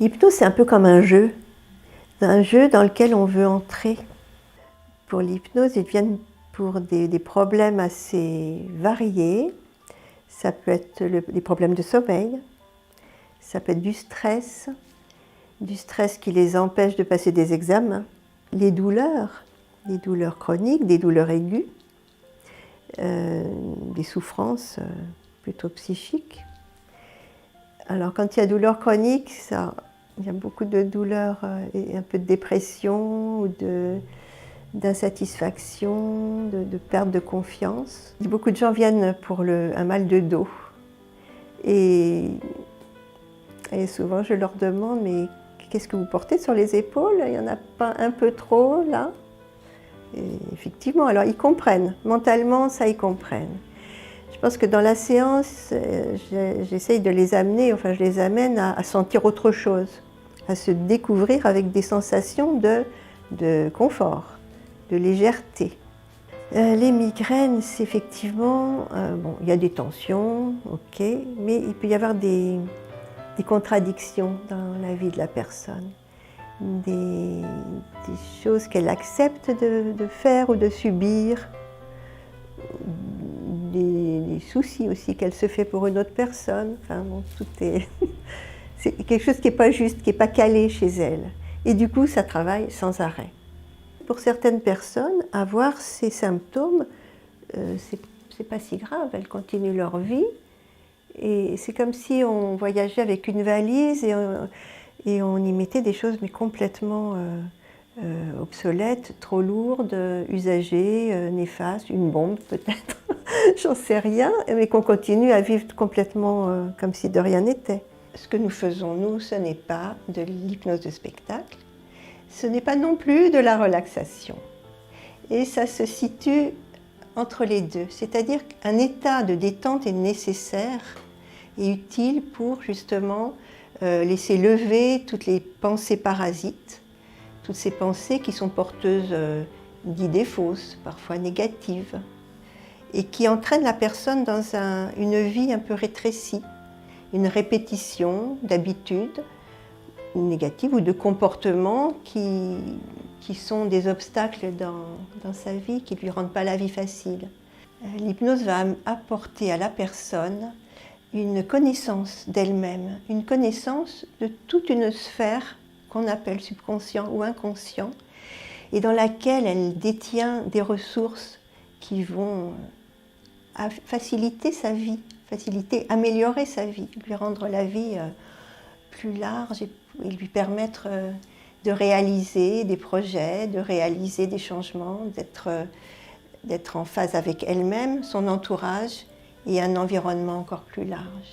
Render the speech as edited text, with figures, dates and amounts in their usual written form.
L'hypnose, c'est un peu comme un jeu dans lequel on veut entrer. Pour l'hypnose, ils viennent pour des problèmes assez variés. Ça peut être des problèmes de sommeil, ça peut être du stress qui les empêche de passer des examens, les douleurs chroniques, des douleurs aiguës, des souffrances plutôt psychiques. Alors quand il y a douleur chronique, il y a beaucoup de douleurs et un peu de dépression ou d'insatisfaction, de perte de confiance. Beaucoup de gens viennent pour un mal de dos. Et souvent je leur demande, mais qu'est-ce que vous portez sur les épaules? Il n'y en a pas un peu trop là? Et effectivement, alors ils comprennent, mentalement ça ils comprennent. Je pense que dans la séance, j'essaye de les amener, enfin je les amène à sentir autre chose, à se découvrir avec des sensations de confort, de légèreté. Les migraines, c'est effectivement, bon, il y a des tensions, ok, mais il peut y avoir des contradictions dans la vie de la personne, des choses qu'elle accepte de faire ou de subir, des soucis aussi qu'elle se fait pour une autre personne. Enfin bon, tout est c'est quelque chose qui n'est pas juste, qui n'est pas calé chez elle. Et du coup, ça travaille sans arrêt. Pour certaines personnes, avoir ces symptômes, c'est pas si grave, elles continuent leur vie. Et c'est comme si on voyageait avec une valise et on y mettait des choses mais complètement obsolètes, trop lourdes, usagées, néfastes, une bombe peut-être, j'en sais rien, mais qu'on continue à vivre complètement comme si de rien n'était. Ce que nous faisons, nous, ce n'est pas de l'hypnose de spectacle, ce n'est pas non plus de la relaxation. Et ça se situe entre les deux, c'est-à-dire qu'un état de détente est nécessaire et utile pour justement laisser lever toutes les pensées parasites, toutes ces pensées qui sont porteuses d'idées fausses, parfois négatives, et qui entraînent la personne dans une vie un peu rétrécie, une répétition d'habitudes négatives ou de comportements qui sont des obstacles dans sa vie, qui ne lui rendent pas la vie facile. L'hypnose va apporter à la personne une connaissance d'elle-même, une connaissance de toute une sphère qu'on appelle subconscient ou inconscient, et dans laquelle elle détient des ressources qui vont faciliter sa vie, améliorer sa vie, lui rendre la vie plus large et lui permettre de réaliser des projets, de réaliser des changements, d'être en phase avec elle-même, son entourage et un environnement encore plus large.